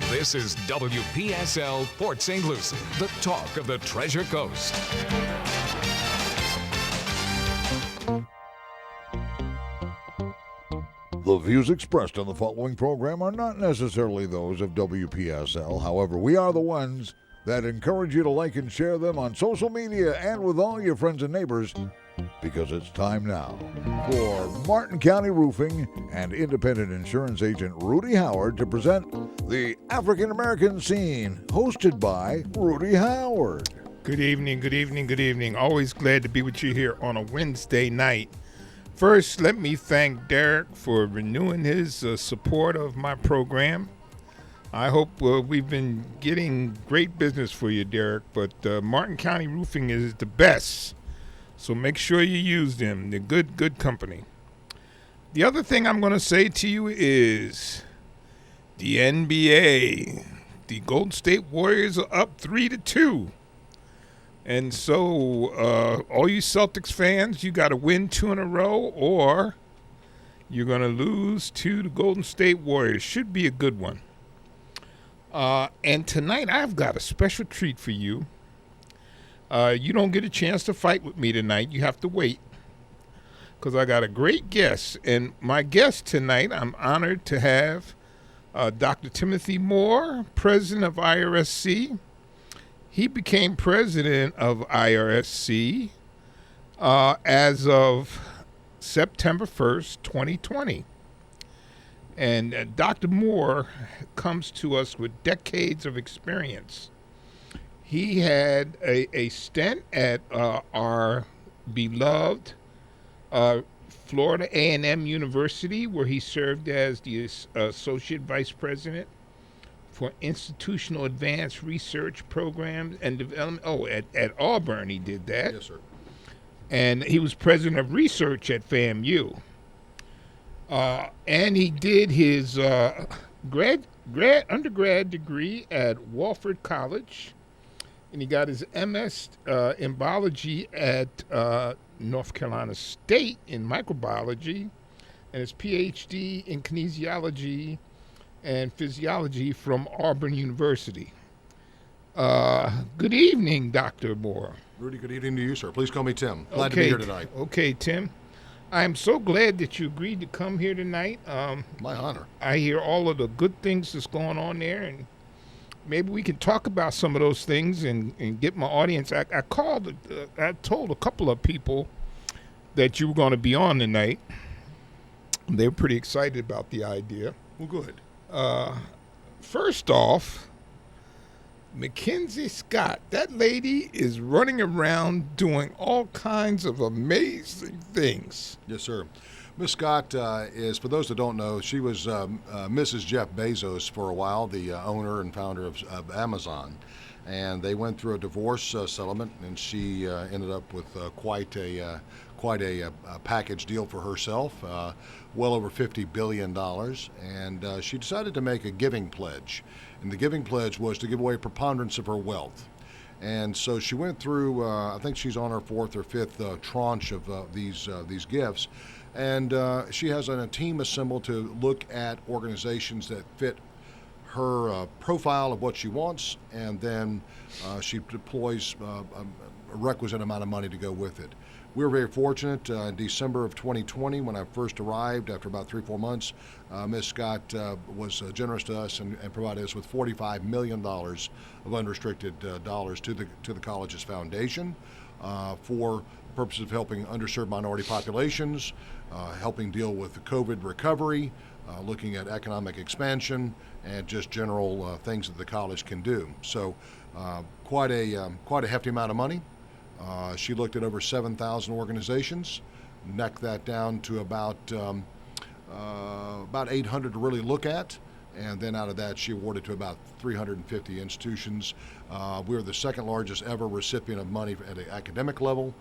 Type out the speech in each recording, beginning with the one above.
This is WPSL Port St. Lucie, the talk of the Treasure Coast. The views expressed on the following program are not necessarily those of WPSL. However, we are the ones that encourage you to like and share them on social media and with all your friends and neighbors, because it's time now for Martin County Roofing and independent insurance agent Rudy Howard to present the African American Scene, hosted by Rudy Howard. Good evening, good evening, good evening. Always glad to be with you here on a Wednesday night. First, let me thank Derek for renewing his support of my program. I hope we've been getting great business for you, Derek, but Martin County Roofing is the best. So make sure you use them. They're good company. The other thing I'm going to say to you is the NBA. The Golden State Warriors are up 3-2. And so all you Celtics fans, you got to win 2 in a row or you're going to lose to the Golden State Warriors. Should be a good one. And tonight I've got a special treat for you. You don't get a chance to fight with me tonight. You have to wait because I got a great guest. And my guest tonight, I'm honored to have Dr. Timothy Moore, president of IRSC. He became president of IRSC as of September 1st, 2020. And Dr. Moore comes to us with decades of experience. He had a stint at our beloved Florida A&M University, where he served as the Associate Vice President for Institutional Advanced Research Programs and Development. Oh, at Auburn he did that. Yes, sir. And he was President of Research at FAMU. And he did his undergrad degree at Wofford College. And he got his MS in biology at North Carolina State in microbiology, and his PhD in kinesiology and physiology from Auburn University. Good evening, Dr. Moore. Rudy, good evening to you, sir. Please call me Tim. Glad to be here tonight. Okay, Tim. I'm so glad that you agreed to come here tonight. My honor. I hear all of the good things that's going on there, and maybe we can talk about some of those things and get my audience. I told a couple of people that you were going to be on tonight. They were pretty excited about the idea. Well, good. First off, Mackenzie Scott, that lady is running around doing all kinds of amazing things. Yes, sir. Miss Scott is, for those that don't know, she was Mrs. Jeff Bezos for a while, the owner and founder of Amazon. And they went through a divorce settlement, and she ended up with quite a package deal for herself, well over $50 billion. And she decided to make a giving pledge. And the giving pledge was to give away a preponderance of her wealth. And so she went through, I think she's on her 4th or 5th tranche of these gifts. And she has a team assembled to look at organizations that fit her profile of what she wants, and then she deploys a requisite amount of money to go with it. We were very fortunate in December of 2020 when I first arrived. After about 3-4 months, Ms. Scott was generous to us and provided us with $45 million of unrestricted dollars to the college's foundation for purposes of helping underserved minority populations, helping deal with the COVID recovery, looking at economic expansion, and just general things that the college can do. So quite a hefty amount of money. She looked at over 7,000 organizations, necked that down to about 800 to really look at. And then out of that, she awarded to about 350 institutions. We were the second largest ever recipient of money at an academic level,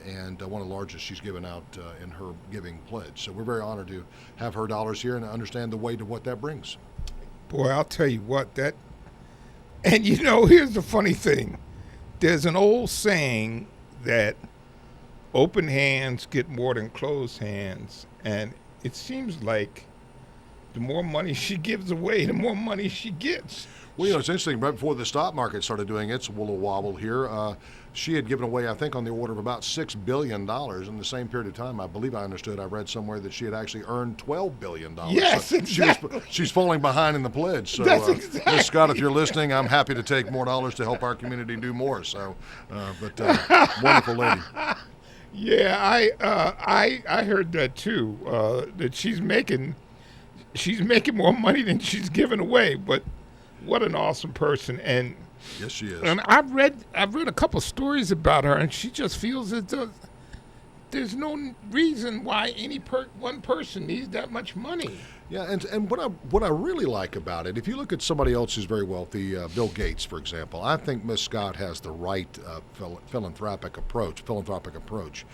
and one of the largest she's given out in her giving pledge. So we're very honored to have her dollars here and understand the weight of what that brings. Boy, I'll tell you what, and here's the funny thing. There's an old saying that open hands get more than closed hands, and it seems like the more money she gives away, the more money she gets. Well, it's interesting. Right before the stock market started doing its wibble wobble here, she had given away, I think, on the order of about $6 billion in the same period of time. I believe I read somewhere that she had actually earned $12 billion. Yes, so exactly. She's falling behind in the pledge. So, That's exactly. Ms. Scott, if you're listening, I'm happy to take more dollars to help our community do more. So, wonderful lady. Yeah, I heard that too. That she's making more money than she's giving away. But what an awesome person! And yes, she is. And I've read a couple stories about her, and she just feels that there's no reason why one person needs that much money. Yeah, and what I really like about it, if you look at somebody else who's very wealthy, Bill Gates, for example, I think Miss Scott has the right philanthropic approach.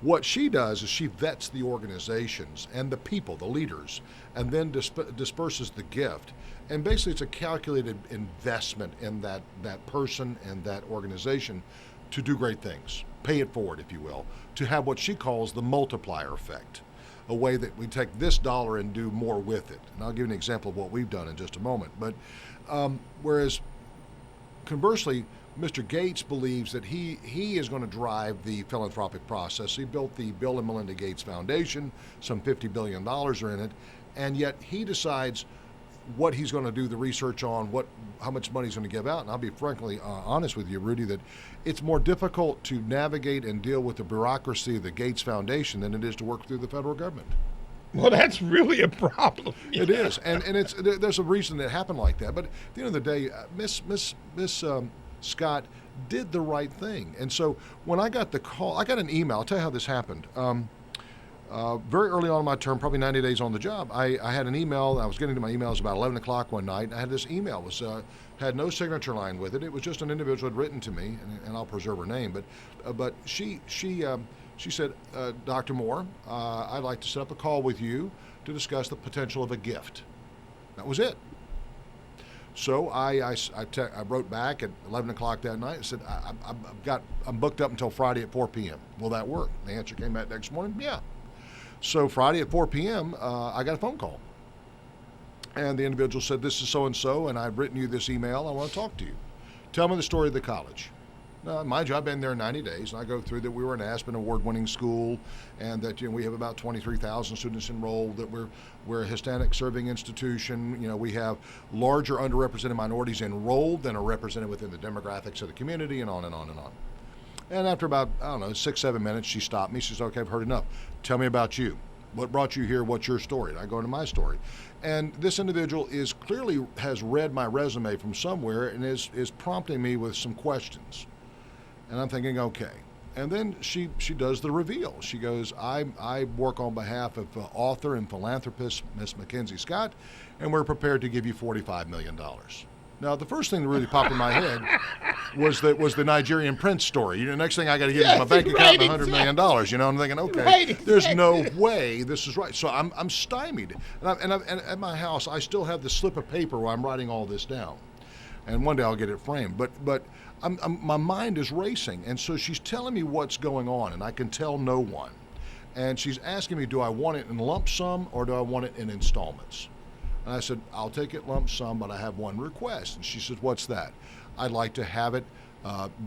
What she does is she vets the organizations and the people, the leaders, and then disperses the gift. And basically, it's a calculated investment in that person and that organization to do great things. Pay it forward, if you will, to have what she calls the multiplier effect. A way that we take this dollar and do more with it. And I'll give you an example of what we've done in just a moment. But whereas conversely, Mr. Gates believes that he is going to drive the philanthropic process. He built the Bill and Melinda Gates Foundation. Some $50 billion are in it. And yet he decides what he's going to do the research on, how much money he's going to give out. And I'll be frankly honest with you, Rudy, that it's more difficult to navigate and deal with the bureaucracy of the Gates Foundation than it is to work through the federal government. Well, that's really a problem. It is, and there's a reason it happened like that. But at the end of the day, Miss Scott did the right thing. And so when I got the call, I got an email. I'll tell you how this happened. Very early on in my term, probably 90 days on the job, I had an email. I was getting to my emails about 11 o'clock one night. And I had this email. It had no signature line with it. It was just an individual had written to me, and I'll preserve her name. But she said, Dr. Moore, I'd like to set up a call with you to discuss the potential of a gift. That was it. So I wrote back at 11 o'clock that night and said, I'm booked up until Friday at 4 p.m. Will that work? The answer came back next morning, yeah. So Friday at 4 p.m., I got a phone call. And the individual said, this is so-and-so, and I've written you this email. I want to talk to you. Tell me the story of the college. Now, mind you, I've been there 90 days, and I go through that we were an Aspen award-winning school, and that we have about 23,000 students enrolled, that we're a Hispanic serving institution. We have larger underrepresented minorities enrolled than are represented within the demographics of the community, and on and on and on. And after about, 6-7 minutes, she stopped me. She said, okay, I've heard enough. Tell me about you. What brought you here? What's your story? And I go into my story. And this individual clearly has read my resume from somewhere and is prompting me with some questions. And I'm thinking, okay. And then she does the reveal. She goes, I work on behalf of author and philanthropist Miss Mackenzie Scott, and we're prepared to give you $45 million. Now, the first thing that really popped in my head was the Nigerian prince story. The next thing I got to get is my bank account and $100 million. I'm thinking, okay, there's no way this is right. So I'm stymied. And at my house, I still have the slip of paper where I'm writing all this down. And one day I'll get it framed. But my mind is racing. And so she's telling me what's going on, and I can tell no one. And she's asking me, do I want it in lump sum or do I want it in installments? And I said, I'll take it lump sum, but I have one request. And she says, what's that? I'd like to have it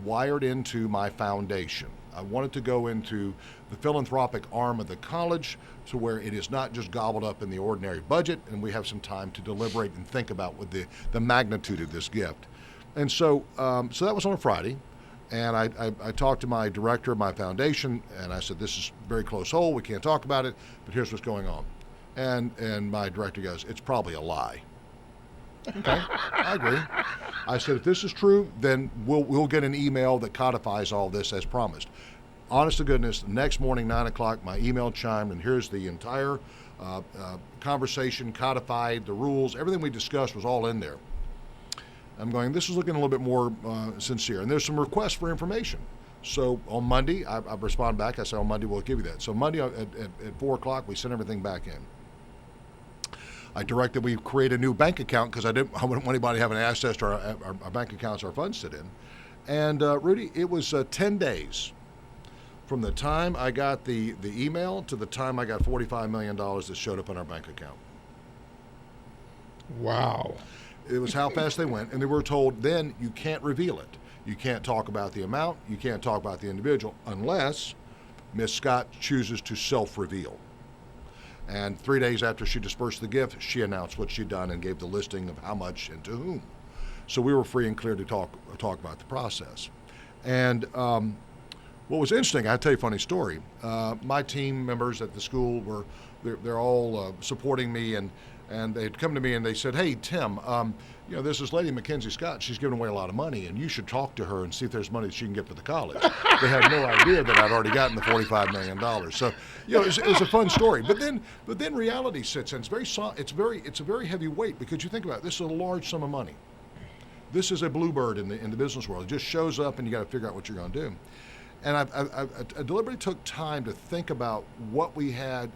wired into my foundation. I want it to go into the philanthropic arm of the college to where it is not just gobbled up in the ordinary budget, and we have some time to deliberate and think about what the magnitude of this gift. And so that was on a Friday. And I talked to my director of my foundation, and I said, this is very close hold. We can't talk about it, but here's what's going on. And my director goes, it's probably a lie. Okay, I agree. I said, if this is true, then we'll get an email that codifies all this as promised. Honest to goodness, the next morning, 9 o'clock, my email chimed, and here's the entire conversation codified, the rules, everything we discussed was all in there. I'm going, this is looking a little bit more sincere. And there's some requests for information. So on Monday, I respond back. I say, on Monday, we'll give you that. So Monday at 4 o'clock, we send everything back in. I directed we create a new bank account because I wouldn't want anybody having access to our bank accounts our funds sit in. And Rudy, it was 10 days from the time I got the email to the time I got $45 million that showed up in our bank account. Wow. It was how fast they went, and they were told then you can't reveal it. You can't talk about the amount. You can't talk about the individual unless Miss Scott chooses to self-reveal. And 3 days after she dispersed the gift, she announced what she'd done and gave the listing of how much and to whom. So we were free and clear to talk about the process. And what was interesting, I'll tell you a funny story. My team members at the school they're all supporting me, and they'd come to me and they said, "Hey, Tim, there's this lady, Mackenzie Scott. She's giving away a lot of money, and you should talk to her and see if there's money that she can get for the college." They had no idea that I'd already gotten the $45 million. So, it was a fun story. But then reality sits in. It's a very heavy weight, because you think about it, this is a large sum of money. This is a bluebird in the business world. It just shows up, and you got to figure out what you're going to do. And I deliberately took time to think about what we had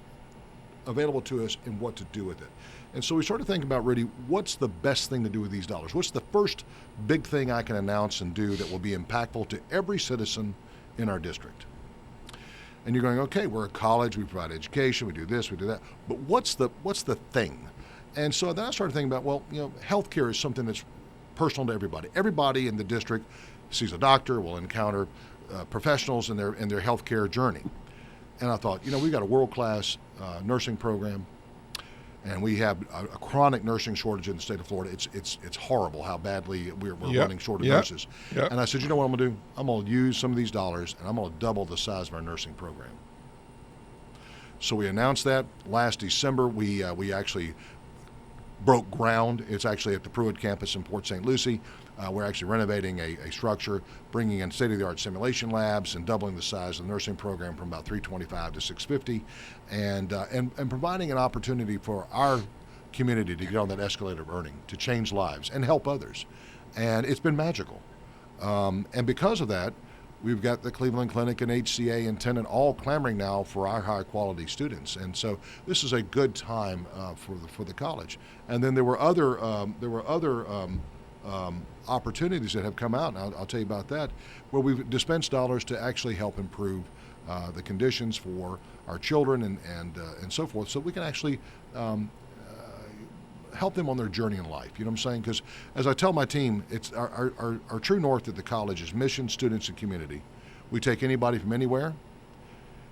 available to us and what to do with it. And so we started thinking about, Rudy, what's the best thing to do with these dollars? What's the first big thing I can announce and do that will be impactful to every citizen in our district? And you're going, okay, we're a college, we provide education, we do this, we do that, but what's the thing? And so then I started thinking about, healthcare is something that's personal to everybody. Everybody in the district sees a doctor, will encounter professionals in their healthcare journey. And I thought, we've got a world-class nursing program, and we have a chronic nursing shortage in the state of Florida. It's horrible how badly we're running short of nurses. Yep. And I said, you know what I'm going to do? I'm going to use some of these dollars, and I'm going to double the size of our nursing program. So we announced that last December. We actually broke ground. It's actually at the Pruitt campus in Port St. Lucie. We're actually renovating a structure, bringing in state-of-the-art simulation labs, and doubling the size of the nursing program from about 325 to 650, and providing an opportunity for our community to get on that escalator of earning, to change lives and help others. And it's been magical. And because of that, we've got the Cleveland Clinic and HCA and Tenet all clamoring now for our high-quality students. And so this is a good time for the college. And then there were other opportunities that have come out, and I'll tell you about that, where we've dispensed dollars to actually help improve the conditions for our children and so forth, so we can actually help them on their journey in life. You know what I'm saying? Because as I tell my team, it's our true north at the college is mission, students, and community. We take anybody from anywhere,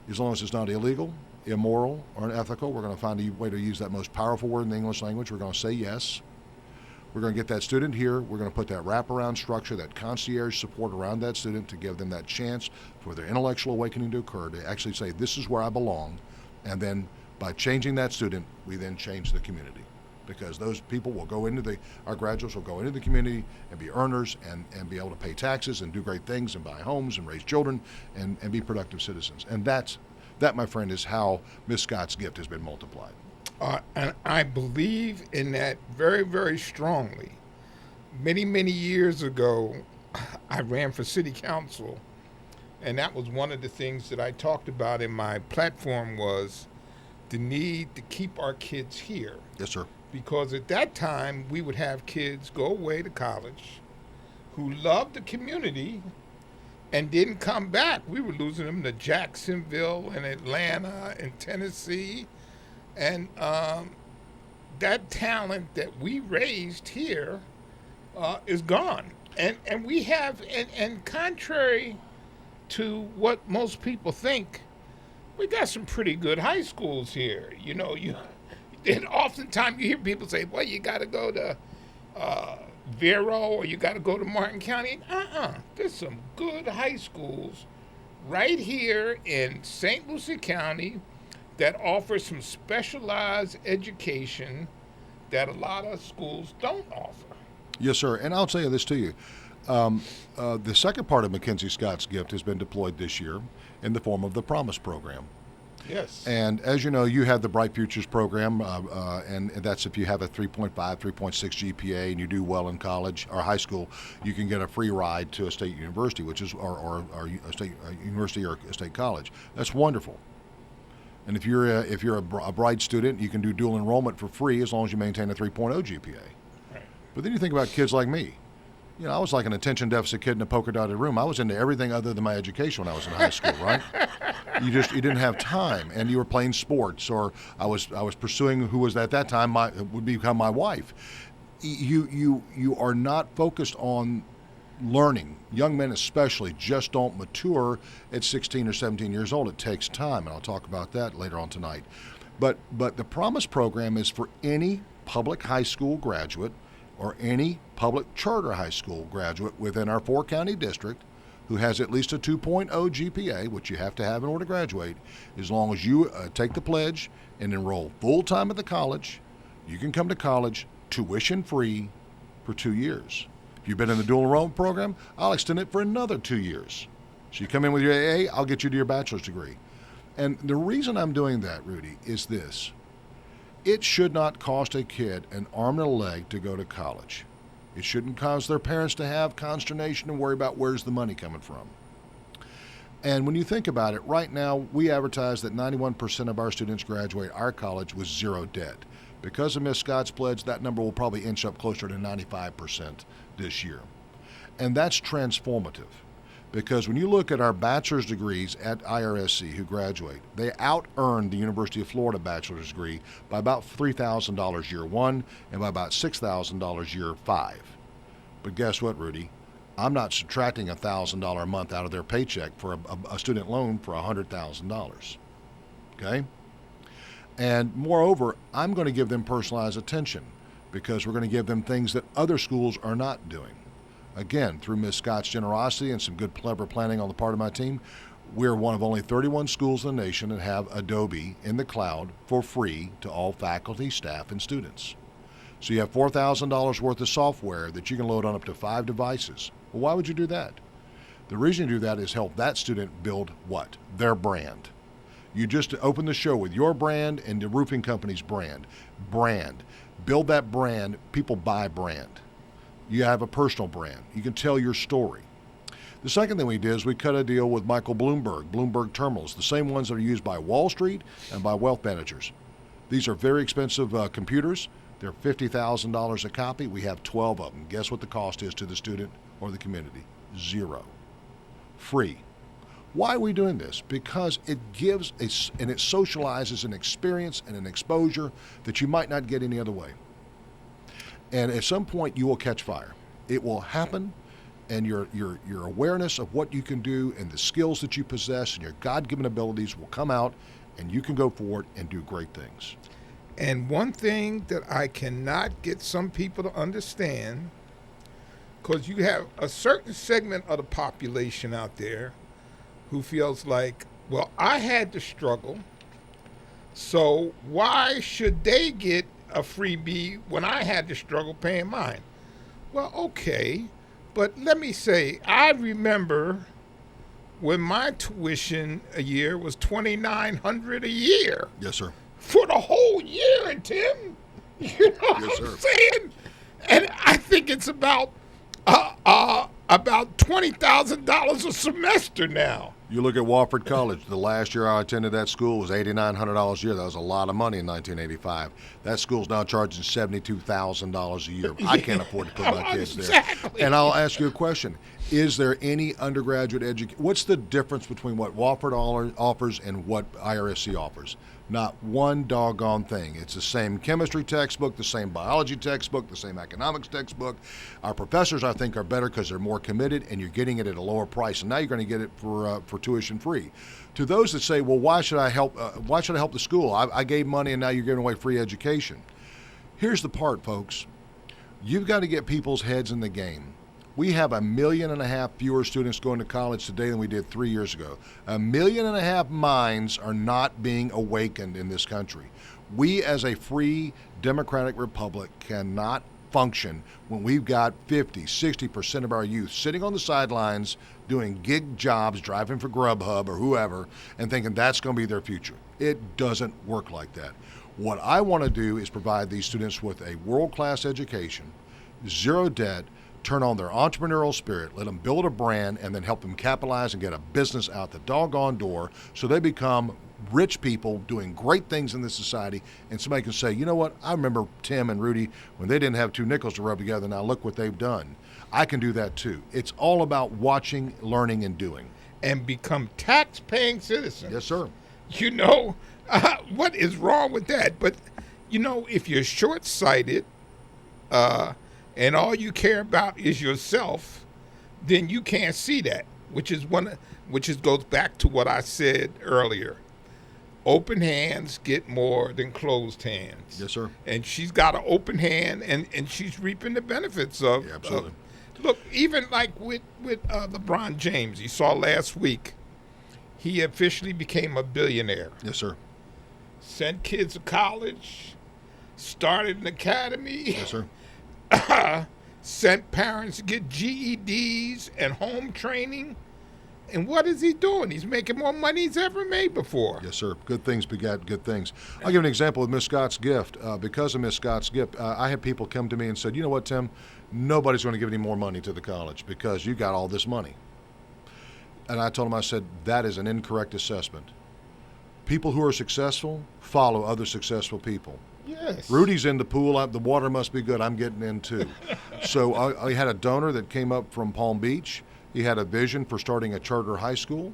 as long as it's not illegal, immoral, or unethical. We're going to find a way to use that most powerful word in the English language. We're going to say yes. We're going to get that student here. We're going to put that wraparound structure, that concierge support around that student to give them that chance for their intellectual awakening to occur, to actually say, this is where I belong. And then by changing that student, we then change the community. Because those people will go into our graduates will go into the community and be earners and be able to pay taxes and do great things and buy homes and raise children and be productive citizens. And that, my friend, is how Miss Scott's gift has been multiplied. And I believe in that very, very strongly. Many, many years ago, I ran for city council, and that was one of the things that I talked about in my platform was the need to keep our kids here. Yes, sir. Because at that time, we would have kids go away to college who loved the community and didn't come back. We were losing them to Jacksonville and Atlanta and Tennessee. And that talent that we raised here is gone. And we have, and contrary to what most people think, we got some pretty good high schools here. And oftentimes you hear people say, well, you got to go to Vero or you got to go to Martin County. There's some good high schools right here in St. Lucie County that offer some specialized education that a lot of schools don't offer. Yes, sir. And I'll tell you this to you. The second part of Mackenzie Scott's gift has been deployed this year in the form of the Promise program. Yes. And as you know, you have the Bright Futures program, and that's if you have a 3.5, 3.6 GPA and you do well in college or high school, you can get a free ride to a state university, which is or a state university or a state college. That's wonderful. And if you're a bright student, you can do dual enrollment for free as long as you maintain a 3.0 GPA. Right. But then you think about kids like me. I was like an attention deficit kid in a polka dotted room. I was into everything other than my education when I was in high school, right? You didn't have time, and you were playing sports, or I was pursuing who was at that time would become my wife. You are not focused on learning. Young men especially just don't mature at 16 or 17 years old. It takes time, and I'll talk about that later on tonight. But the Promise program is for any public high school graduate or any public charter high school graduate within our 4-county district who has at least a 2.0 GPA, which you have to have in order to graduate. As long as you take the pledge and enroll full-time at the college, you can come to college tuition-free for 2 years. If you've been in the dual enrollment program, I'll extend it for another 2 years. So you come in with your AA, I'll get you to your bachelor's degree. And the reason I'm doing that, Rudy, is this. It should not cost a kid an arm and a leg to go to college. It shouldn't cause their parents to have consternation and worry about where's the money coming from. And when you think about it, right now we advertise that 91% of our students graduate our college with zero debt. Because of Ms. Scott's pledge, that number will probably inch up closer to 95% this year. And that's transformative. Because when you look at our bachelor's degrees at IRSC who graduate, they out-earn the University of Florida bachelor's degree by about $3,000 year one and by about $6,000 year 5. But guess what, Rudy? I'm not subtracting $1,000 a month out of their paycheck for a student loan for $100,000. Okay? And moreover, I'm going to give them personalized attention because we're going to give them things that other schools are not doing. Again, through Ms. Scott's generosity and some good, clever planning on the part of my team, we're one of only 31 schools in the nation that have Adobe in the cloud for free to all faculty, staff, and students. So you have $4,000 worth of software that you can load on up to 5 devices. Well, why would you do that? The reason you do that is help that student build what? Their brand. You just open the show with your brand and the roofing company's brand. Brand. Build that brand. People buy brand. You have a personal brand. You can tell your story. The second thing we did is we cut a deal with Michael Bloomberg Terminals, the same ones that are used by Wall Street and by wealth managers. These are very expensive computers. They're $50,000 a copy. We have 12 of them. Guess what the cost is to the student or the community? $0. Free. Why are we doing this? Because it gives and it socializes an experience and an exposure that you might not get any other way. And at some point, you will catch fire. It will happen, and your awareness of what you can do and the skills that you possess and your God-given abilities will come out, and you can go forward and do great things. And one thing that I cannot get some people to understand, because you have a certain segment of the population out there who feels like, well, I had to struggle, so why should they get a freebie when I had to struggle paying mine? Well, okay, but let me say, I remember when my tuition a year was $2,900 a year. Yes, sir. For the whole year, Tim. You know Yes, what I'm sir. saying? And I think it's about $20,000 a semester now. You look at Wofford College. The last year I attended that school was $8,900 a year. That was a lot of money in 1985. That school's now charging $72,000 a year. I can't afford to put my kids there. Exactly. And I'll ask you a question. Is there any undergraduate education? What's the difference between what Wofford offers and what IRSC offers? Not one doggone thing. It's the same chemistry textbook, the same biology textbook, the same economics textbook. Our professors, I think, are better because they're more committed, and you're getting it at a lower price. And now you're going to get it for tuition free. To those that say, "Well, why should I help? Why should I help the school? I gave money, and now you're giving away free education." Here's the part, folks. You've got to get people's heads in the game. We have 1.5 million fewer students going to college today than we did 3 years ago. 1.5 million minds are not being awakened in this country. We, as a free democratic republic, cannot function when we've got 50-60% of our youth sitting on the sidelines doing gig jobs, driving for Grubhub or whoever, and thinking that's going to be their future. It doesn't work like that. What I want to do is provide these students with a world-class education, zero debt, turn on their entrepreneurial spirit, let them build a brand, and then help them capitalize and get a business out the doggone door so they become rich people doing great things in this society, and somebody can say, you know what, I remember Tim and Rudy when they didn't have two nickels to rub together. Now look what they've done. I can do that too. It's all about watching, learning, and doing. And become tax-paying citizens. Yes, sir. You know, what is wrong with that? But, you know, if you're short-sighted and all you care about is yourself, then you can't see that, which goes back to what I said earlier. Open hands get more than closed hands. Yes, sir. And she's got an open hand, and she's reaping the benefits of. Yeah, absolutely. Look, even like with LeBron James, you saw last week, he officially became a billionaire. Yes, sir. Sent kids to college, started an academy. Yes, sir. Sent parents to get GEDs and home training. And what is he doing? He's making more money he's ever made before. Yes, sir. Good things begat good things. I'll give an example with Miss Scott's gift. Because of Miss Scott's gift, I had people come to me and said, you know what, Tim? Nobody's going to give any more money to the college because you got all this money. And I told them, I said, that is an incorrect assessment. People who are successful follow other successful people. Yes. Rudy's in the pool. The water must be good. I'm getting in too. So I had a donor that came up from Palm Beach. He had a vision for starting a charter high school.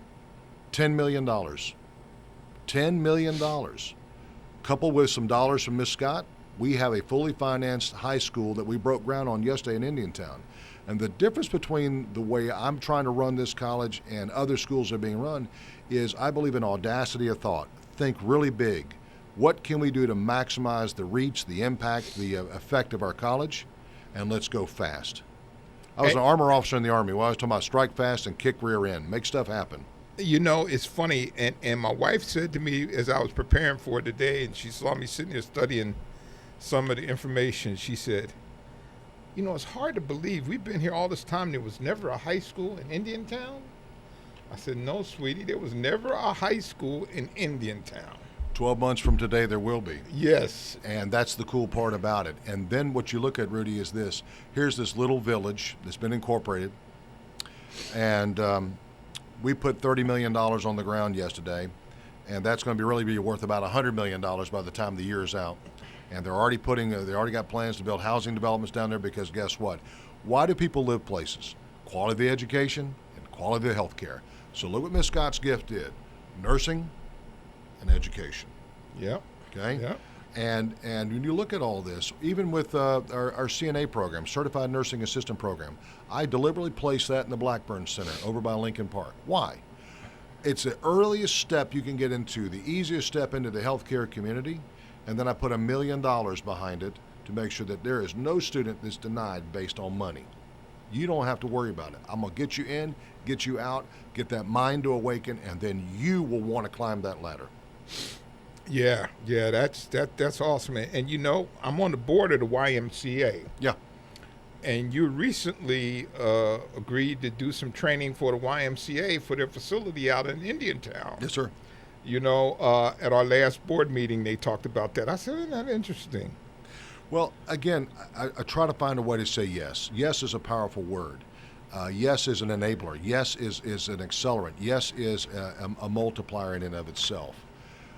$10 million. $10 million. Coupled with some dollars from Miss Scott, we have a fully financed high school that we broke ground on yesterday in Indiantown. And the difference between the way I'm trying to run this college and other schools that are being run is I believe in audacity of thought. Think really big. What can we do to maximize the reach, the impact, the effect of our college? And let's go fast. I was an armor officer in the Army. Well, I was talking about strike fast and kick rear end. Make stuff happen. You know, it's funny, and my wife said to me as I was preparing for it today, and she saw me sitting there studying some of the information, she said, you know, it's hard to believe we've been here all this time. There was never a high school in Indiantown? I said, no, sweetie, there was never a high school in Indiantown. 12 months from today, there will be. Yes. And that's the cool part about it. And then what you look at, Rudy, is this. Here's this little village that's been incorporated. And we put $30 million on the ground yesterday. And that's going to really be worth about $100 million by the time the year is out. And they're already they already got plans to build housing developments down there because guess what? Why do people live places? Quality of the education and quality of the health care. So look what Miss Scott's gift did. Nursing and education. Yep. Okay? Yep. And when you look at all this, even with our CNA program, Certified Nursing Assistant Program, I deliberately placed that in the Blackburn Center over by Lincoln Park. Why? It's the earliest step you can get into, the easiest step into the healthcare community, and then I put $1 million behind it to make sure that there is no student that's denied based on money. You don't have to worry about it. I'm going to get you in, get you out, get that mind to awaken, and then you will want to climb that ladder. Yeah, that's awesome. And you know, I'm on the board of the YMCA. Yeah. And you recently agreed to do some training for the YMCA for their facility out in Indiantown. Yes, sir. You know, at our last board meeting, they talked about that. I said, isn't that interesting? Well, again, I try to find a way to say yes. Yes is a powerful word. Yes is an enabler. Yes is an accelerant. Yes is a multiplier in and of itself.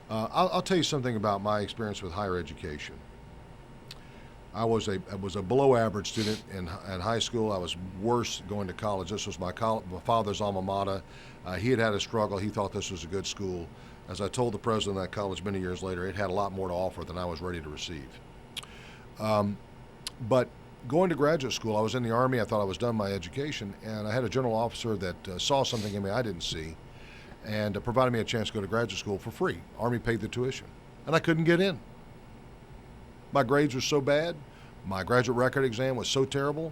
I'll tell you something about my experience with higher education. I was a below average student in high school. I was worse going to college. This was my father's alma mater. He had a struggle. He thought this was a good school. As I told the president of that college many years later, it had a lot more to offer than I was ready to receive. But going to graduate school, I was in the Army. I thought I was done my education, and I had a general officer that saw something in me I didn't see, and provided me a chance to go to graduate school for free. Army paid the tuition, and I couldn't get in. My grades were so bad. My graduate record exam was so terrible.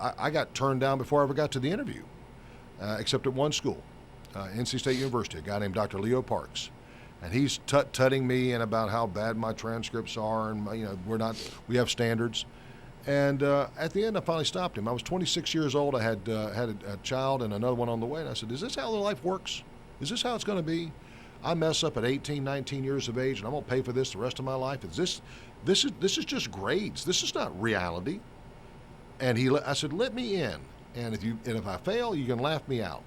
I got turned down before I ever got to the interview, except at one school, NC State University, a guy named Dr. Leo Parks. And he's tutting me in about how bad my transcripts are, and we have standards. And at the end, I finally stopped him. I was 26 years old. I had a child and another one on the way. And I said, "Is this how life works? Is this how it's going to be? I mess up at 18, 19 years of age, and I'm going to pay for this the rest of my life. This is just grades. This is not reality." And I said, let me in. And if I fail, you can laugh me out.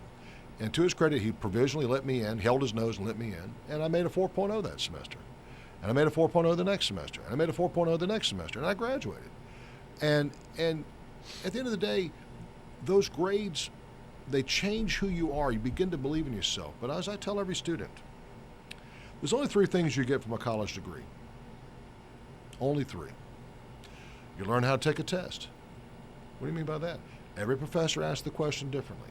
And to his credit, he provisionally let me in, held his nose and let me in. And I made a 4.0 that semester. And I made a 4.0 the next semester. And I made a 4.0 the next semester. And I graduated. And at the end of the day, those grades, they change who you are. You begin to believe in yourself. But as I tell every student, there's only 3 things you get from a college degree. Only 3. You learn how to take a test. What do you mean by that? Every professor asks the question differently.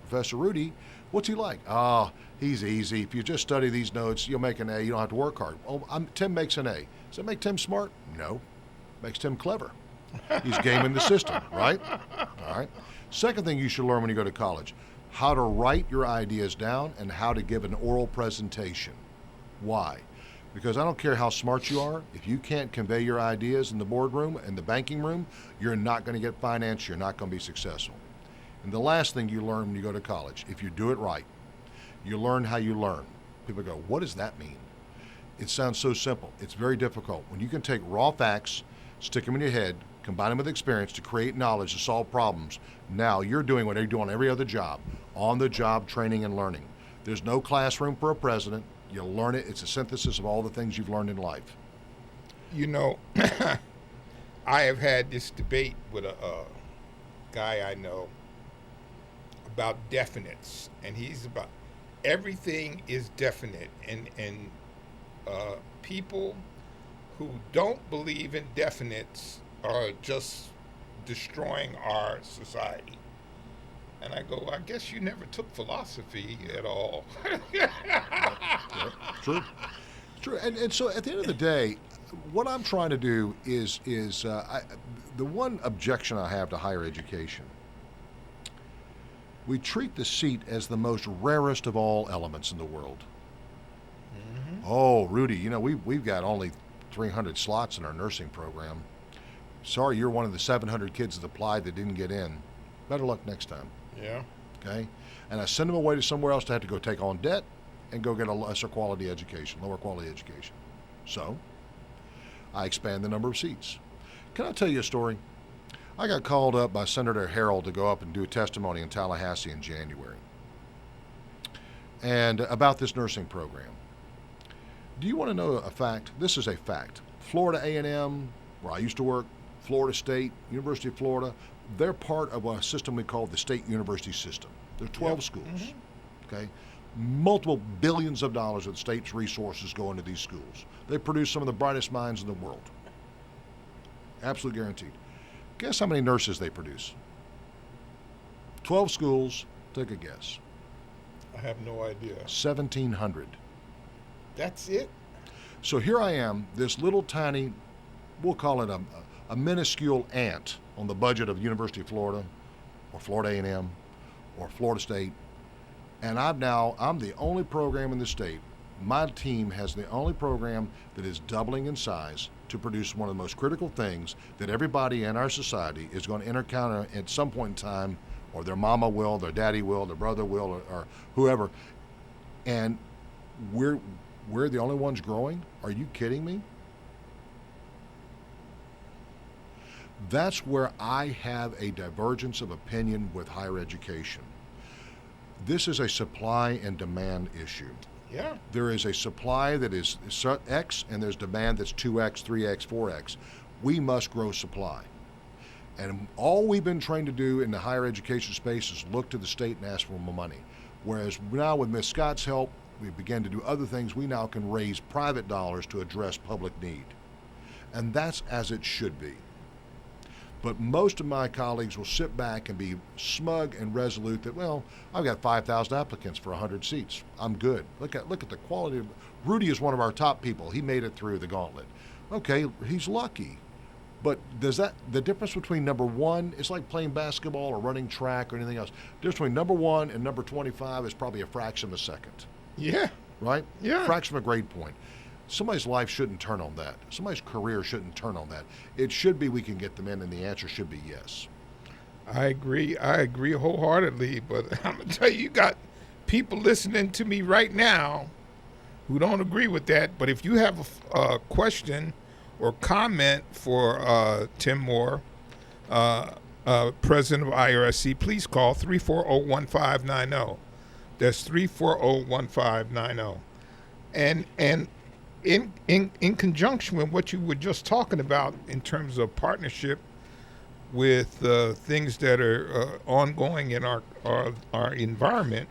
Professor Rudy, what's he like? Oh, he's easy. If you just study these notes, you'll make an A. You don't have to work hard. Oh, Tim makes an A. Does that make Tim smart? No. Makes Tim clever. He's gaming the system, right? All right. Second thing you should learn when you go to college, how to write your ideas down and how to give an oral presentation. Why? Because I don't care how smart you are, if you can't convey your ideas in the boardroom, in the banking room, you're not going to get finance, you're not going to be successful. And the last thing you learn when you go to college, if you do it right, you learn how you learn. People go, what does that mean? It sounds so simple. It's very difficult. When you can take raw facts, stick them in your head, combine them with experience to create knowledge to solve problems, now you're doing what you do on every other job, on-the-job training and learning. There's no classroom for a president. You'll learn it. It's a synthesis of all the things you've learned in life. You know, I have had this debate with a guy I know about definites, and he's about everything is definite, and people who don't believe in definites are just destroying our society. And I go, I guess you never took philosophy at all. Yep, true. And so at the end of the day, what I'm trying to do is the one objection I have to higher education, we treat the seat as the most rarest of all elements in the world. Mm-hmm. Oh, Rudy, you know, we've got only 300 slots in our nursing program. Sorry, you're one of the 700 kids that applied that didn't get in. Better luck next time. Yeah. Okay? And I send them away to somewhere else to have to go take on debt and go get a lesser quality education, lower quality education. So, I expand the number of seats. Can I tell you a story? I got called up by Senator Harrell to go up and do a testimony in Tallahassee in January. And about this nursing program. Do you want to know a fact? This is a fact. Florida A&M, where I used to work, Florida State, University of Florida, they're part of a system we call the state university system. There are 12 schools, okay? Multiple billions of dollars of the state's resources go into these schools. They produce some of the brightest minds in the world. Absolutely guaranteed. Guess how many nurses they produce? 12 schools, take a guess. I have no idea. 1,700. That's it? So here I am, this little tiny, we'll call it a minuscule ant on the budget of University of Florida or Florida A&M or Florida State. And I'm the only program in the state. My team has the only program that is doubling in size to produce one of the most critical things that everybody in our society is going to encounter at some point in time, or their mama will, their daddy will, their brother will, or whoever. And we're the only ones growing? Are you kidding me? That's where I have a divergence of opinion with higher education. This is a supply and demand issue. Yeah. There is a supply that is X, and there's demand that's 2X, 3X, 4X. We must grow supply. And all we've been trained to do in the higher education space is look to the state and ask for more money. Whereas now with Ms. Scott's help, we begin to do other things. We now can raise private dollars to address public need. And that's as it should be. But most of my colleagues will sit back and be smug and resolute that, well, I've got 5,000 applicants for 100 seats. I'm good. Look at the quality of Rudy is one of our top people. He made it through the gauntlet. Okay, he's lucky. But does that, the difference between number one, it's like playing basketball or running track or anything else. The difference between number one and number 25 is probably a fraction of a second. Yeah. Right? Yeah. Fraction of a grade point. Somebody's life shouldn't turn on that. Somebody's career shouldn't turn on that. It should be we can get them in, and the answer should be yes. I agree wholeheartedly, but I'm going to tell you, you got people listening to me right now who don't agree with that. But if you have a question or comment for Tim Moore, president of IRSC, please call 340-1590. That's 340-1590. And in conjunction with what you were just talking about in terms of partnership with things that are ongoing in our environment,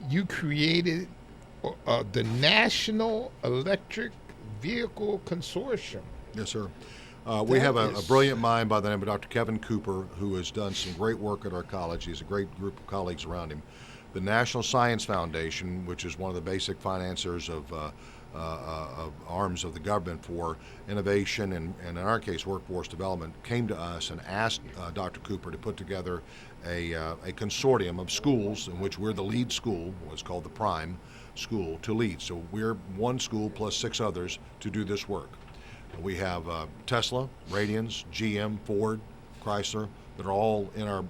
you created the National Electric Vehicle Consortium. Yes, sir. We have a brilliant mind by the name of Dr. Kevin Cooper, who has done some great work at our college. He has a great group of colleagues around him. The National Science Foundation, which is one of the basic financiers of arms of the government for innovation and in our case, workforce development, came to us and asked Dr. Cooper to put together a consortium of schools in which we're the lead school, what's called the prime school, to lead. So we're one school plus 6 others to do this work. We have Tesla, Radians, GM, Ford, Chrysler, that are all in our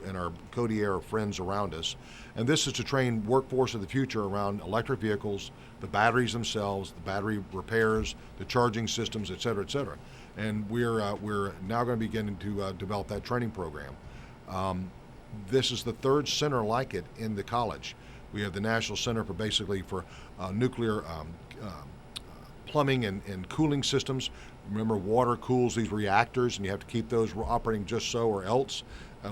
Codier friends around us. And this is to train workforce of the future around electric vehicles, the batteries themselves, the battery repairs, the charging systems, et cetera, et cetera. And we're now going to be beginning to develop that training program. This is the 3rd center like it in the college. We have the National Center for nuclear plumbing and cooling systems. Remember, water cools these reactors, and you have to keep those operating just so or else.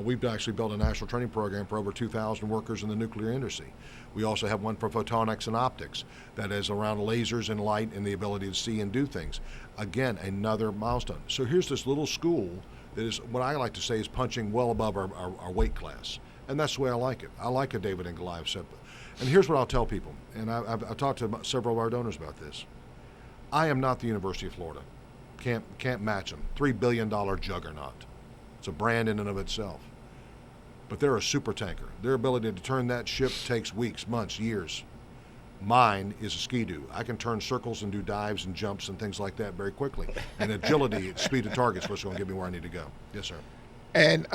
We've actually built a national training program for over 2,000 workers in the nuclear industry. We also have one for photonics and optics that is around lasers and light and the ability to see and do things. Again, another milestone. So here's this little school that is what I like to say is punching well above our weight class. And that's the way I like it. I like a David and Goliath set. And here's what I'll tell people, and I've talked to several of our donors about this. I am not the University of Florida. Can't match them. $3 billion juggernaut. It's a brand in and of itself. But they're a super tanker. Their ability to turn that ship takes weeks, months, years. Mine is a ski-doo. I can turn circles and do dives and jumps and things like that very quickly. And agility, speed of target is what's going to get me where I need to go. Yes, sir. And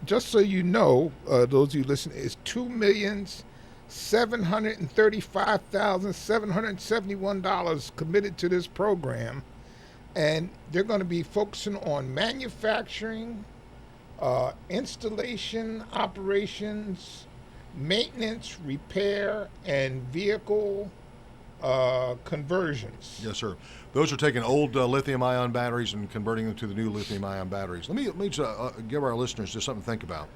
just so you know, those of you listening, it's $2,735,771 committed to this program. And they're going to be focusing on manufacturing, installation, operations, maintenance, repair, and vehicle conversions. Yes, sir. Those are taking old lithium-ion batteries and converting them to the new lithium-ion batteries. Let me give our listeners just something to think about.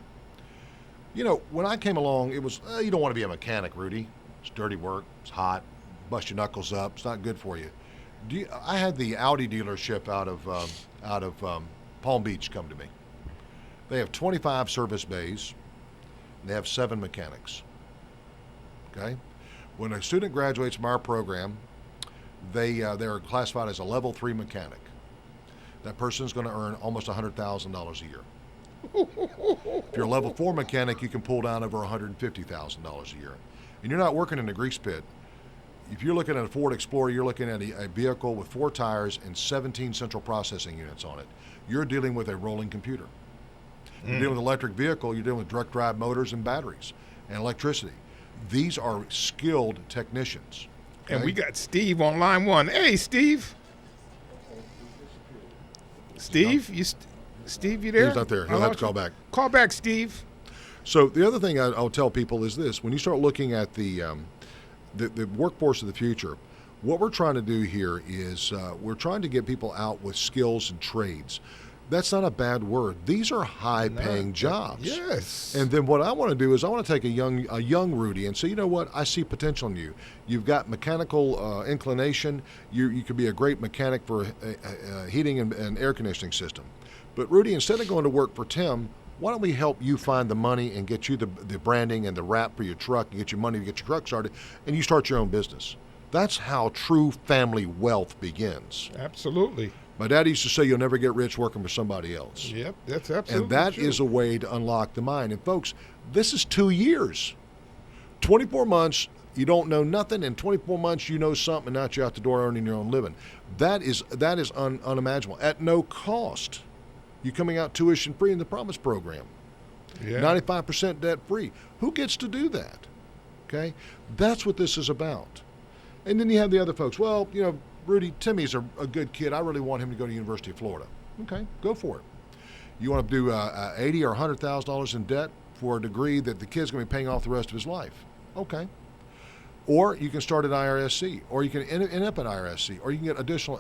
You know, when I came along, it was, you don't want to be a mechanic, Rudy. It's dirty work. It's hot. Bust your knuckles up. It's not good for you. I had the Audi dealership out of Palm Beach come to me. They have 25 service bays. And they have 7 mechanics. Okay? When a student graduates from our program, they are classified as a level 3 mechanic. That person is going to earn almost $100,000 a year. If you're a level 4 mechanic, you can pull down over $150,000 a year. And you're not working in a grease pit. If you're looking at a Ford Explorer, you're looking at a vehicle with 4 tires and 17 central processing units on it. You're dealing with a rolling computer. You're dealing with an electric vehicle, you're dealing with direct drive motors and batteries and electricity. These are skilled technicians. Okay? And we got Steve on line 1. Hey, Steve. Steve, Steve, you there? He's not there. He'll have to call back. Call back, Steve. So the other thing I'll tell people is this: when you start looking at the workforce of the future, what we're trying to do here is we're trying to get people out with skills and trades. That's not a bad word. These are high-paying jobs. Yes. And then what I want to do is I want to take a young Rudy and say, you know what? I see potential in you. You've got mechanical inclination. You could be a great mechanic for a heating and air conditioning system. But Rudy, instead of going to work for Tim, why don't we help you find the money and get you the branding and the wrap for your truck and get you money to get your truck started, and you start your own business. That's how true family wealth begins. Absolutely. My dad used to say you'll never get rich working for somebody else. Yep, that's absolutely And that true. is a way to unlock the mind. And folks, this is 2 years. 24 months, you don't know nothing. In 24 months, you know something, and now you're out the door earning your own living. That is unimaginable. At no cost. You're coming out tuition free in the Promise program. Yeah. 95% debt free. Who gets to do that? Okay? That's what this is about. And then you have the other folks. Well, you know, Rudy, Timmy's a good kid. I really want him to go to the University of Florida. Okay, go for it. You want to do $80,000 or $100,000 in debt for a degree that the kid's going to be paying off the rest of his life. Okay. Or you can start at IRSC, or you can end up at IRSC, or you can get additional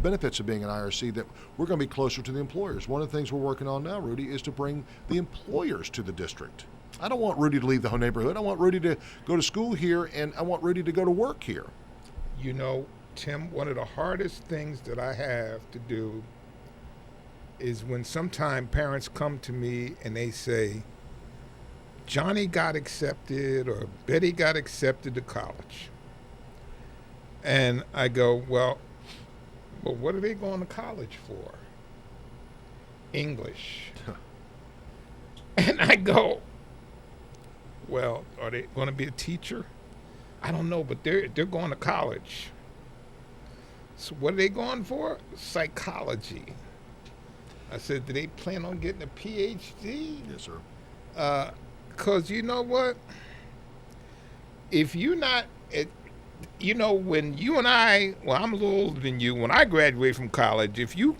benefits of being an IRSC that we're going to be closer to the employers. One of the things we're working on now, Rudy, is to bring the employers to the district. I don't want Rudy to leave the whole neighborhood. I want Rudy to go to school here, and I want Rudy to go to work here. You know, Tim, one of the hardest things that I have to do is when sometimes parents come to me and they say, Johnny got accepted or Betty got accepted to college. And I go, well, what are they going to college for? English. And I go, well, are they going to be a teacher? I don't know, but they're going to college. So what are they going for? Psychology. I said, do they plan on getting a PhD? Yes, sir. Because you know what? If you're not, when you and I, well, I'm a little older than you, when I graduated from college, if you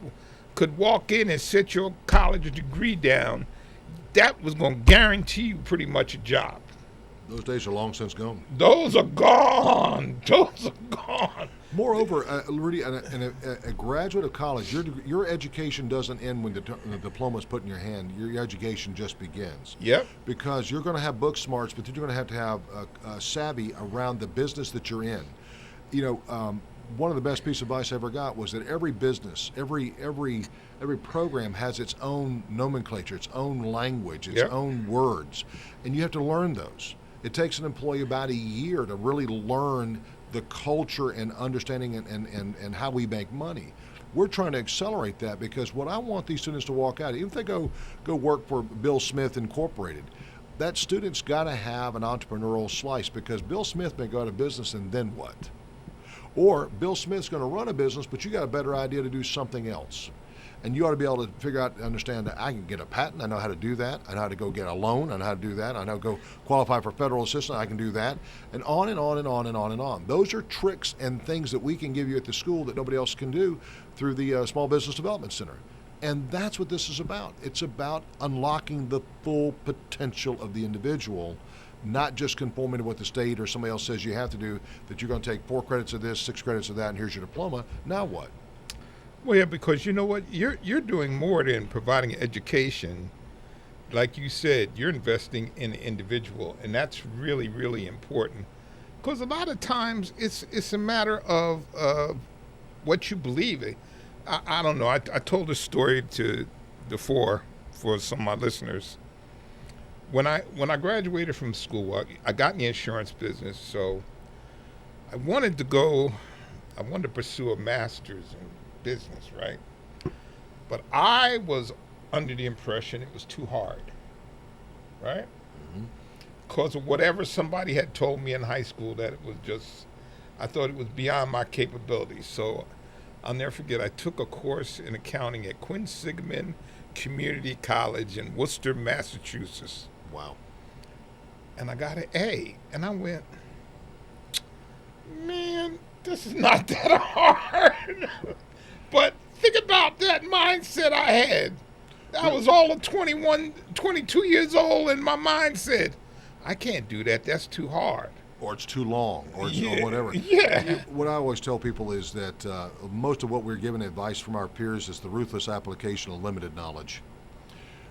could walk in and set your college degree down, that was going to guarantee you pretty much a job. Those days are long since gone. Those are gone. Those are gone. Moreover, Rudy, a graduate of college, your education doesn't end when the diploma is put in your hand. Your education just begins. Yep. Because you're going to have book smarts, but you're going to have savvy around the business that you're in. One of the best pieces of advice I ever got was that every business, every program has its own nomenclature, its own language, its own words, and you have to learn those. It takes an employee about a year to really learn the culture and understanding and how we make money. We're trying to accelerate that because what I want these students to walk out, even if they go work for Bill Smith Incorporated, that student's got to have an entrepreneurial slice because Bill Smith may go out of business and then what? Or Bill Smith's going to run a business, but you got a better idea to do something else. And you ought to be able to figure out, understand that I can get a patent. I know how to do that. I know how to go get a loan. I know how to do that. I know go qualify for federal assistance. I can do that. And on and on and on and on and on. Those are tricks and things that we can give you at the school that nobody else can do through the Small Business Development Center. And that's what this is about. It's about unlocking the full potential of the individual, not just conforming to what the state or somebody else says you have to do, that you're going to take 4 credits of this, 6 credits of that, and here's your diploma. Now what? Well, yeah, because you know what? You're doing more than providing education. Like you said, you're investing in the individual, and that's really, really important. Because a lot of times it's a matter of what you believe. I don't know. I told a story for some of my listeners. When I graduated from school, I got in the insurance business, so I wanted to pursue a master's in business, right? But I was under the impression it was too hard, right? Because of whatever somebody had told me in high school, that it was just, I thought it was beyond my capabilities. So I'll never forget, I took a course in accounting at Quinsigamond Community College in Worcester, Massachusetts. Wow. And I got an A, and I went, man, this is not that hard. But think about that mindset I had. I was all of 21, 22 years old, and my mind said, I can't do that. That's too hard. Or it's too long, or whatever. Yeah. What I always tell people is that most of what we're given advice from our peers is the ruthless application of limited knowledge.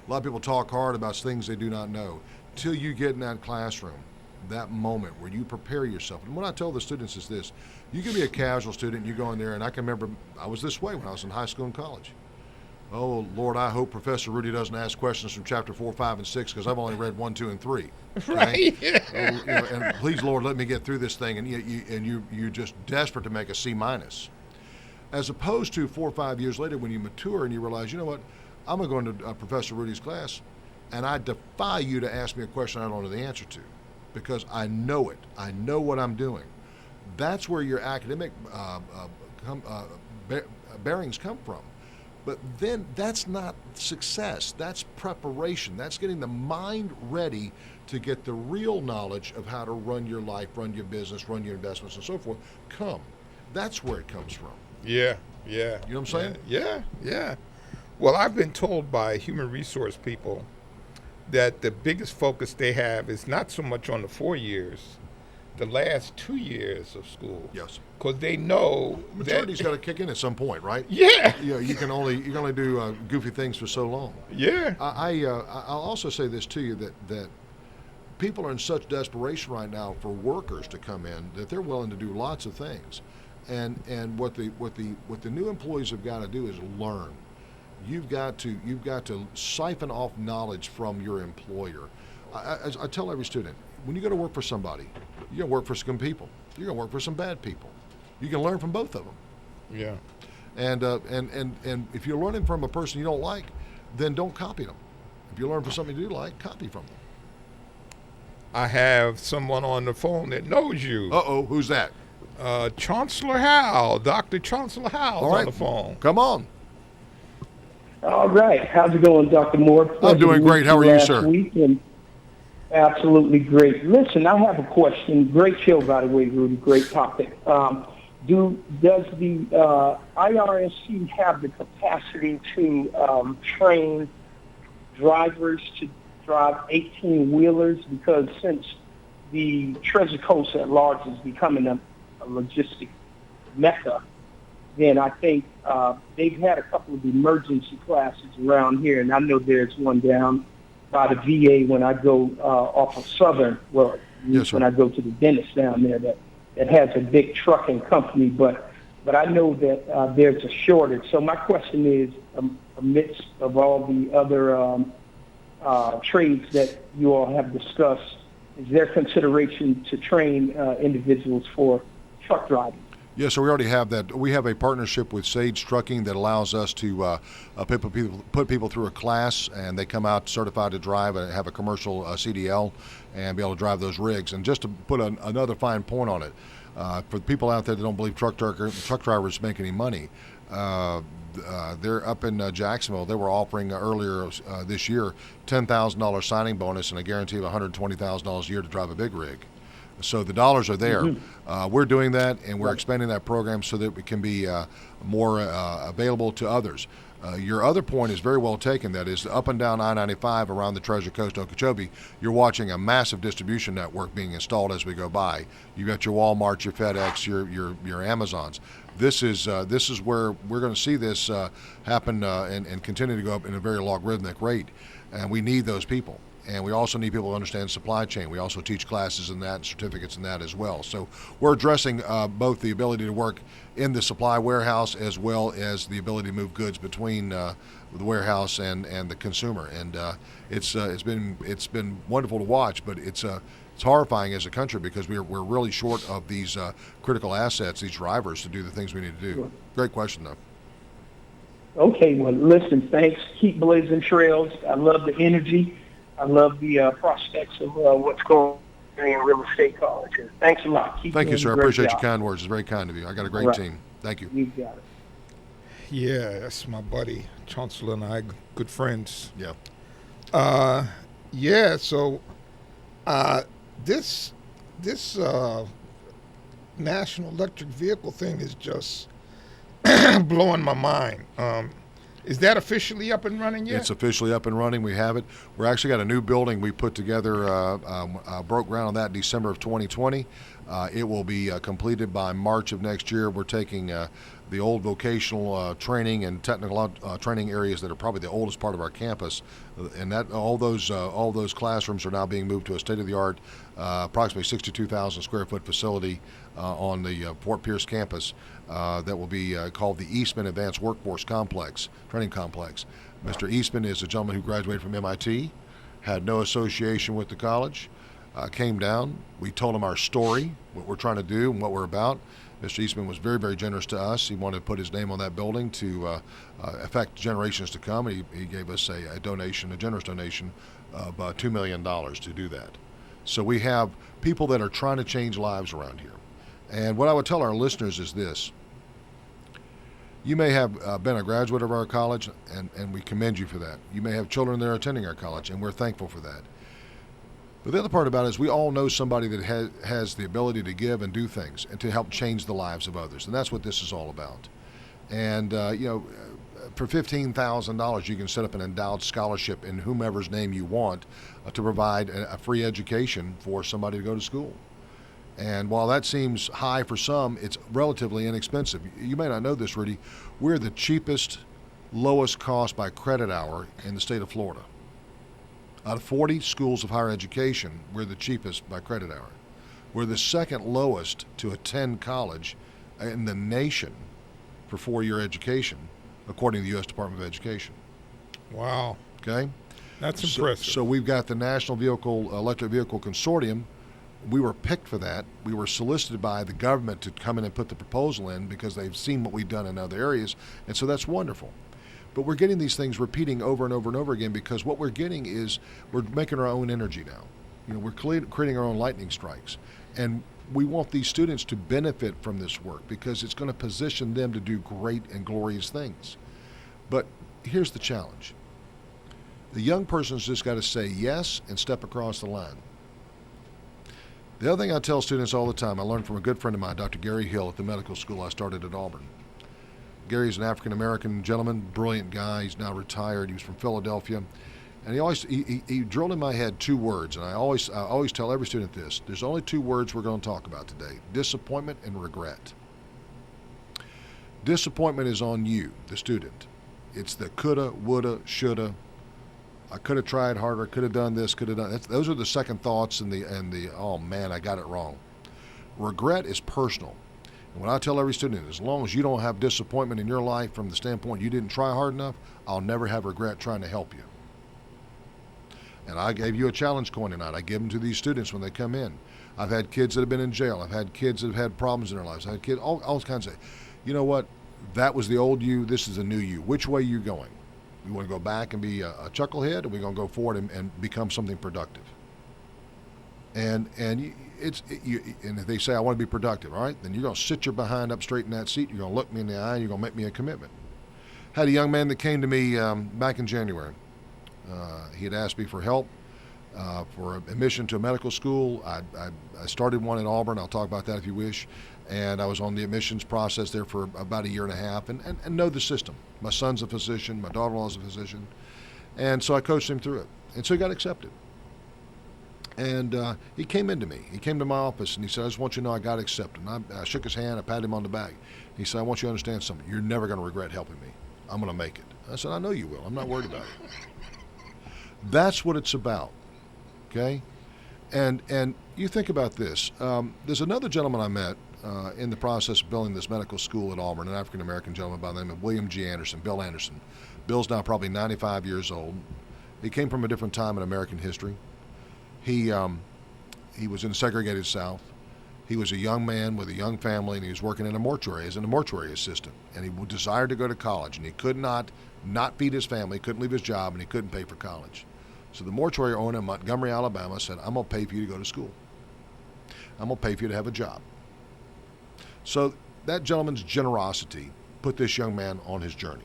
A lot of people talk hard about things they do not know. Till you get in that classroom, that moment where you prepare yourself. And what I tell the students is this: you can be a casual student, you go in there, and I can remember I was this way when I was in high school and college. Oh, Lord, I hope Professor Rudy doesn't ask questions from chapter 4, 5, and 6 because I've only read 1, 2, and 3. Okay? Right. And please, Lord, let me get through this thing. And you're just desperate to make a C-. As opposed to 4 or 5 years later when you mature and you realize, you know what, I'm going to go into Professor Rudy's class, and I defy you to ask me a question I don't know the answer to because I know it. I know what I'm doing. That's where your academic bearings come from. But then that's not success. That's preparation. That's getting the mind ready to get the real knowledge of how to run your life, run your business, run your investments, and so forth. That's where it comes from. Yeah. You know what I'm saying? Yeah. Well, I've been told by human resource people that the biggest focus they have is not so much on the 4 years, the last 2 years of school. Yes. Because they know Maturity's got to kick in at some point, right? Yeah. You know, you can only do goofy things for so long. Yeah. I'll also say this to you that people are in such desperation right now for workers to come in that they're willing to do lots of things, and what the new employees have got to do is learn. You've got to siphon off knowledge from your employer. I tell every student, when you go to work for somebody, you're gonna work for some people. You're gonna work for some bad people. You can learn from both of them. Yeah. And if you're learning from a person you don't like, then don't copy them. If you learn from something you do like, copy from them. I have someone on the phone that knows you. Uh-oh, who's that? Chancellor Howell, Dr. Chancellor Howell All right, on the phone. come on. All right. How's it going, Dr. Moore? I'm doing great. How are you, sir? Week and absolutely great. Listen, I have a question. Great show, by the way, Rudy. Great topic. Does the IRSC have the capacity to train drivers to drive 18-wheelers? Because since the Treasure Coast at large is becoming a logistic mecca, then I think they've had a couple of emergency classes around here, and I know there's one down by the VA when I go off of Southern, Yes, when I go to the dentist down there that has a big trucking company, but I know that there's a shortage. So my question is, amidst of all the other trades that you all have discussed, is there consideration to train individuals for truck driving? Yes, so we already have that. We have a partnership with Sage Trucking that allows us to put people through a class, and they come out certified to drive and have a commercial CDL and be able to drive those rigs. And just to put another fine point on it, for the people out there that don't believe truck drivers make any money, they're up in Jacksonville. They were offering earlier this year $10,000 signing bonus and a guarantee of $120,000 a year to drive a big rig. So the dollars are there. Mm-hmm. We're doing that, and we're expanding that program so that we can be more available to others. Your other point is very well taken. That is, up and down I-95 around the Treasure Coast, Okeechobee, you're watching a massive distribution network being installed as we go by. You've got your Walmart, your FedEx, your Amazons. This is where we're going to see this happen and continue to go up in a very logarithmic rate, and we need those people. And we also need people to understand supply chain. We also teach classes in that and certificates in that as well. So we're addressing both the ability to work in the supply warehouse as well as the ability to move goods between the warehouse and the consumer. And it's been wonderful to watch, but it's horrifying as a country because we're really short of these critical assets, these drivers, to do the things we need to do. Sure. Great question, though. Okay, well, listen, thanks. Keep blazing trails. I love the energy. I love the prospects of what's going on in real estate college. And thanks a lot. Thank you, sir. I appreciate your job. kind words. It's very kind of you. I got a great Right. team. Thank you. You got it. Yeah, that's my buddy. Chancellor and I, good friends. Yeah. Yeah, so this national electric vehicle thing is just blowing my mind. Is that officially up and running yet? It's officially up and running. We have it. We're actually got a new building we put together, broke ground on that December of 2020. It will be completed by March of next year. We're taking the old vocational training and technical training areas that are probably the oldest part of our campus, and that all those classrooms are now being moved to a state-of-the-art, approximately 62,000 square foot facility on the Fort Pierce campus that will be called the Eastman Advanced Workforce Complex, Training Complex. Mr. Eastman is a gentleman who graduated from MIT, had no association with the college, came down. We told him our story, what we're trying to do and what we're about. Mr. Eastman was very, very generous to us. He wanted to put his name on that building to affect generations to come. He gave us a generous donation of $2 million to do that. So we have people that are trying to change lives around here. And what I would tell our listeners is this. You may have been a graduate of our college, and we commend you for that. You may have children that are attending our college, and we're thankful for that. But the other part about it is we all know somebody that has the ability to give and do things and to help change the lives of others. And that's what this is all about. And, for $15,000, you can set up an endowed scholarship in whomever's name you want to provide a free education for somebody to go to school. And while that seems high for some, it's relatively inexpensive. You may not know this, Rudy. We're the cheapest, lowest cost by credit hour in the state of Florida. Out of 40 schools of higher education, we're the cheapest by credit hour. We're the second lowest to attend college in the nation for 4-year education, according to the U.S. Department of Education. Wow. Okay? That's impressive. So we've got the National Electric Vehicle Consortium. We were picked for that. We were solicited by the government to come in and put the proposal in because they've seen what we've done in other areas, and so that's wonderful. But we're getting these things repeating over and over and over again because what we're getting is we're making our own energy now. We're creating our own lightning strikes. And we want these students to benefit from this work because it's going to position them to do great and glorious things. But here's the challenge. The young person's just got to say yes and step across the line. The other thing I tell students all the time, I learned from a good friend of mine, Dr. Gary Hill, at the medical school I started at Auburn. Gary's an African-American gentleman, brilliant guy. He's now retired. He was from Philadelphia. And he drilled in my head 2 words, and I always tell every student this. There's only 2 words we're going to talk about today: disappointment and regret. Disappointment is on you, the student. It's the coulda, woulda, shoulda. I could have tried harder, could have done this, could have done that. Those are the second thoughts and the oh man, I got it wrong. Regret is personal. And when I tell every student, as long as you don't have disappointment in your life from the standpoint you didn't try hard enough, I'll never have regret trying to help you. And I gave you a challenge coin tonight. I give them to these students when they come in. I've had kids that have been in jail. I've had kids that have had problems in their lives. I've had kids, all kinds of, you know what? That was the old you. This is the new you. Which way are you going? You want to go back and be a chucklehead, or are we going to go forward and become something productive? And if they say, I want to be productive, all right, then you're going to sit your behind up straight in that seat. You're going to look me in the eye. And you're going to make me a commitment. Had a young man that came to me back in January. He had asked me for help for admission to a medical school. I started one at Auburn. I'll talk about that if you wish. And I was on the admissions process there for about 1.5 years and know the system. My son's a physician. My daughter-in-law's a physician. And so I coached him through it. And so he got accepted. And he came into me. He came to my office and he said, I just want you to know I got accepted. And I shook his hand. I patted him on the back. He said, I want you to understand something. You're never going to regret helping me. I'm going to make it. I said, I know you will. I'm not worried about it. That's what it's about, okay? And you think about this. There's another gentleman I met in the process of building this medical school at Auburn, an African-American gentleman by the name of William G. Anderson, Bill Anderson. Bill's now probably 95 years old. He came from a different time in American history. He was in the segregated South. He was a young man with a young family, and he was working in a mortuary as a mortuary assistant. And he desired to go to college, and he could not feed his family, couldn't leave his job, and he couldn't pay for college. So the mortuary owner in Montgomery, Alabama said, I'm going to pay for you to go to school. I'm going to pay for you to have a job. So that gentleman's generosity put this young man on his journey.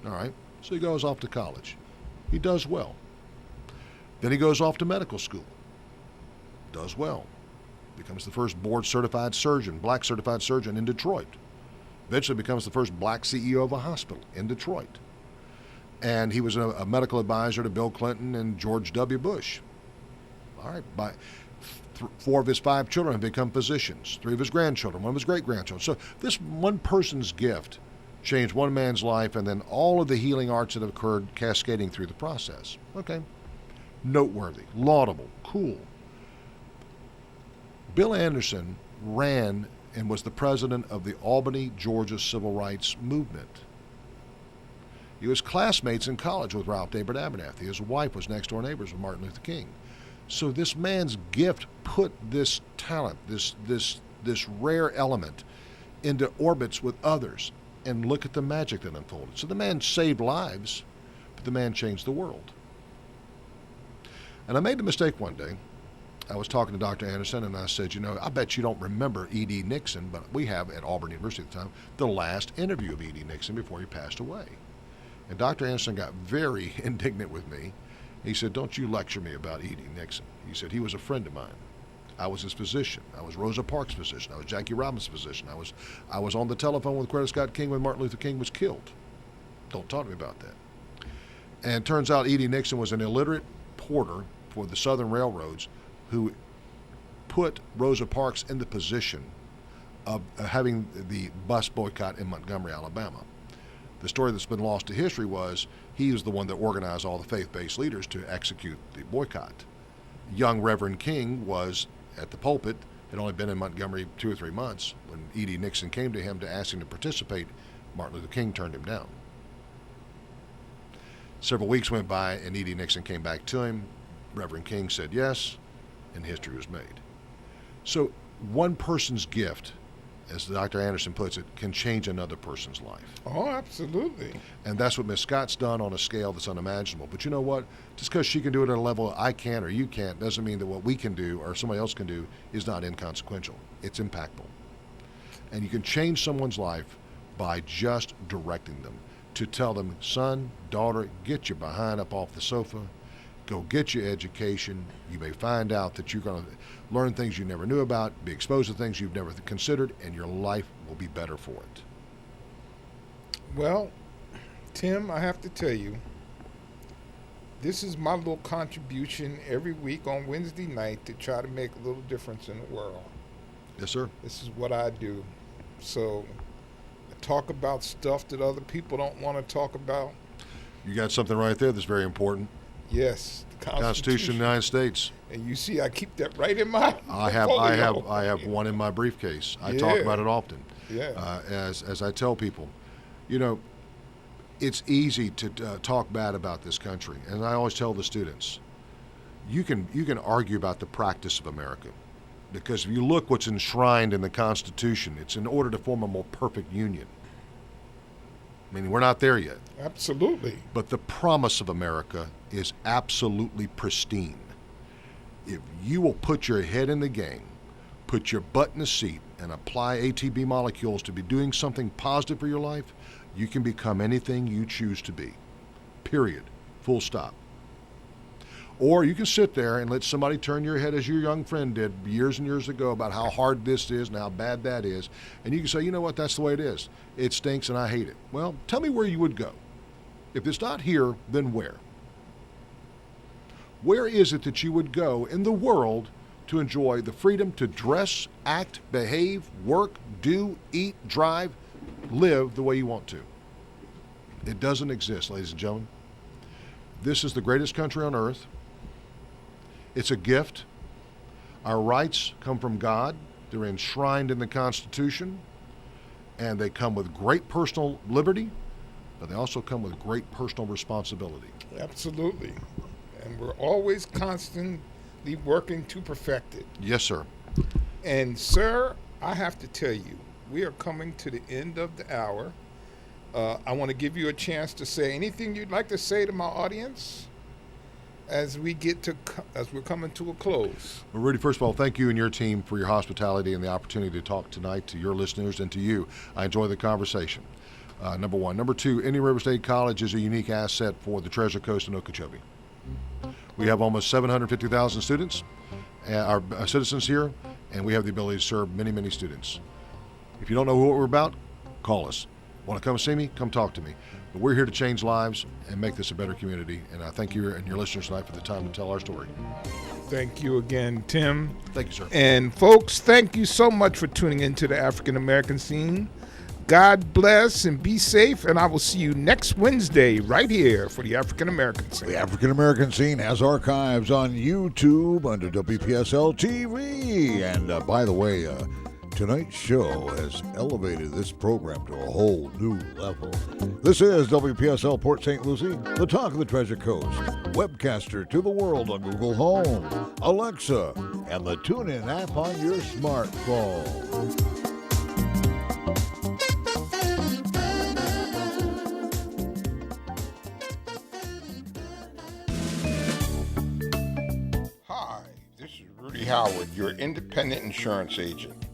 All right? So he goes off to college. He does well. Then he goes off to medical school. Does well. Becomes the first board-certified surgeon, black certified surgeon in Detroit. Eventually becomes the first black CEO of a hospital in Detroit. And he was a medical advisor to Bill Clinton and George W. Bush. All right, 4 of his 5 children have become physicians, 3 of his grandchildren, 1 of his great-grandchildren. So this one person's gift changed one man's life, and then all of the healing arts that have occurred cascading through the process. Okay, noteworthy, laudable, cool. Bill Anderson ran and was the president of the Albany, Georgia Civil Rights Movement. He was classmates in college with Ralph David Abernathy. His wife was next-door neighbors with Martin Luther King. So this man's gift put this talent, this rare element, into orbits with others. And look at the magic that unfolded. So the man saved lives, but the man changed the world. And I made the mistake one day. I was talking to Dr. Anderson, and I said, I bet you don't remember E.D. Nixon, but we have at Auburn University at the time the last interview of E.D. Nixon before he passed away. And Dr. Anderson got very indignant with me. He said, don't you lecture me about E.D. Nixon. He said, he was a friend of mine. I was his physician. I was Rosa Parks' physician. I was Jackie Robinson's physician. I was on the telephone with Coretta Scott King when Martin Luther King was killed. Don't talk to me about that. And it turns out E.D. Nixon was an illiterate porter for the Southern Railroads who put Rosa Parks in the position of having the bus boycott in Montgomery, Alabama. The story that's been lost to history was he was the one that organized all the faith-based leaders to execute the boycott. Young Reverend King was at the pulpit, had only been in Montgomery 2 or 3 months. When E.D. Nixon came to him to ask him to participate, Martin Luther King turned him down. Several weeks went by, and E.D. Nixon came back to him. Reverend King said yes, and history was made. So one person's gift, as Dr. Anderson puts it, can change another person's life. Oh, absolutely. And that's what Miss Scott's done on a scale that's unimaginable. But you know what? Just because she can do it at a level I can or you can't doesn't mean that what we can do or somebody else can do is not inconsequential. It's impactful. And you can change someone's life by just directing them to tell them, son, daughter, get your behind up off the sofa, go get your education. You may find out that you're going to learn things you never knew about, be exposed to things you've never considered, and your life will be better for it. Well, Tim, I have to tell you, this is my little contribution every week on Wednesday night to try to make a little difference in the world. Yes, sir. This is what I do. So I talk about stuff that other people don't want to talk about. You got something right there that's very important. Yes, the Constitution of the United States. And you see, I keep that right in my I have one in my briefcase. I talk about it often. Yeah. As I tell people, you know, it's easy to talk bad about this country, and I always tell the students, you can argue about the practice of America, because if you look what's enshrined in the Constitution, it's in order to form a more perfect union. I mean, we're not there yet. Absolutely. But the promise of America is absolutely pristine. If you will put your head in the game, put your butt in the seat, and apply ATB molecules to be doing something positive for your life, you can become anything you choose to be. Period. Full stop. Or you can sit there and let somebody turn your head, as your young friend did years and years ago, about how hard this is and how bad that is. And you can say, you know what, that's the way it is. It stinks and I hate it. Well, tell me where you would go. If it's not here, then where? Where is it that you would go in the world to enjoy the freedom to dress, act, behave, work, do, eat, drive, live the way you want to? It doesn't exist, ladies and gentlemen. This is the greatest country on earth. It's a gift. Our rights come from God. They're enshrined in the Constitution, and they come with great personal liberty, but they also come with great personal responsibility. Absolutely. And we're always constantly working to perfect it. Yes, sir. And, sir, I have to tell you, we are coming to the end of the hour. I want to give you a chance to say anything you'd like to say to my audience as we're coming to a close. Well, Rudy, first of all, thank you and your team for your hospitality and the opportunity to talk tonight to your listeners and to you. I enjoy the conversation. Number one. Number two, Indian River State College is a unique asset for the Treasure Coast and Okeechobee. We have almost 750,000 students, our citizens here, and we have the ability to serve many, many students. If you don't know what we're about, call us. Want to come see me? Come talk to me. But we're here to change lives and make this a better community. And I thank you and your listeners tonight for the time to tell our story. Thank you again, Tim. Thank you, sir. And folks, thank you so much for tuning into the African American Scene. God bless and be safe, and I will see you next Wednesday right here for the African American Scene. The African American Scene has archives on YouTube under WPSL TV. And by the way, tonight's show has elevated this program to a whole new level. This is WPSL Port St. Lucie, the talk of the Treasure Coast, webcaster to the world on Google Home, Alexa, and the TuneIn app on your smartphone. Hi, this is Rudy Howard, your independent insurance agent.